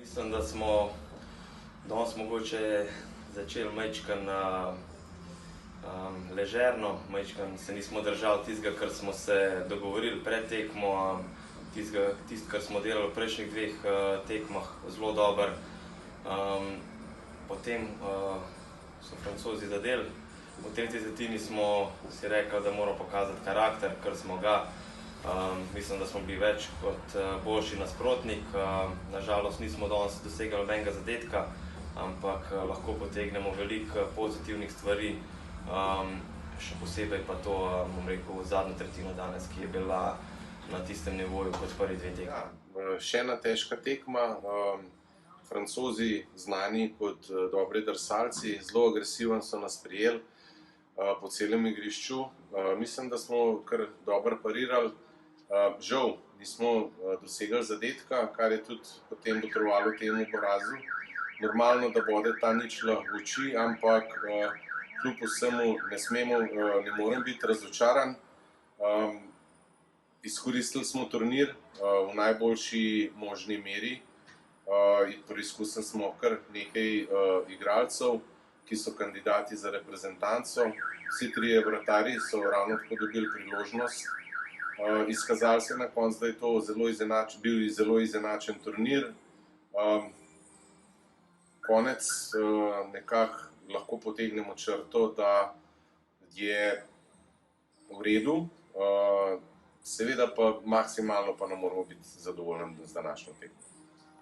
Mislim, da smo danes mogoče začeli majčkeno ležerno, majčkeno se nismo držali tistega, kar smo se dogovorili pred tekmo, tisto, kar smo delali v prejšnjih dveh tekmah, zelo dobro. Potem so Francozi zadeli. V tretji tretjini smo si rekli, da moramo pokazati karakter, kar smo ga. Mislim, da smo bili več kot boljši nasprotnik. Nažalost nismo danes dosegli nobenega zadetka, ampak lahko potegnemo veliko pozitivnih stvari. Še posebej pa to, bom rekel, zadnjo tretjino danes, ki je bila na tistem nivoju kot prvi dve tekmi. Še ena težka tekma. Francozi, znani kot dobri drsalci, zelo agresiven so nas prijeli po celem igrišču. Mislim, da smo kar dobro parirali. Žal nismo dosegli zadetka, kar je tudi potem botrovalo temu porazu. Normalno, da bode ta ničla v oči, ampak kljub vsemu ne morem biti razočaran. Izkoristili smo turnir v najboljši možni meri. Preizkusili smo kar nekaj igralcev, ki so kandidati za reprezentanco. Vsi trije vratarji so ravno tako dobili priložnost. Izkazalo se je na koncu, da je to bil zelo izenačen turnir. Konec nekako lahko potegnemo črto, da je v redu. Seveda pa maksimalno pa ne moramo biti zadovoljni z današnjo tekmo.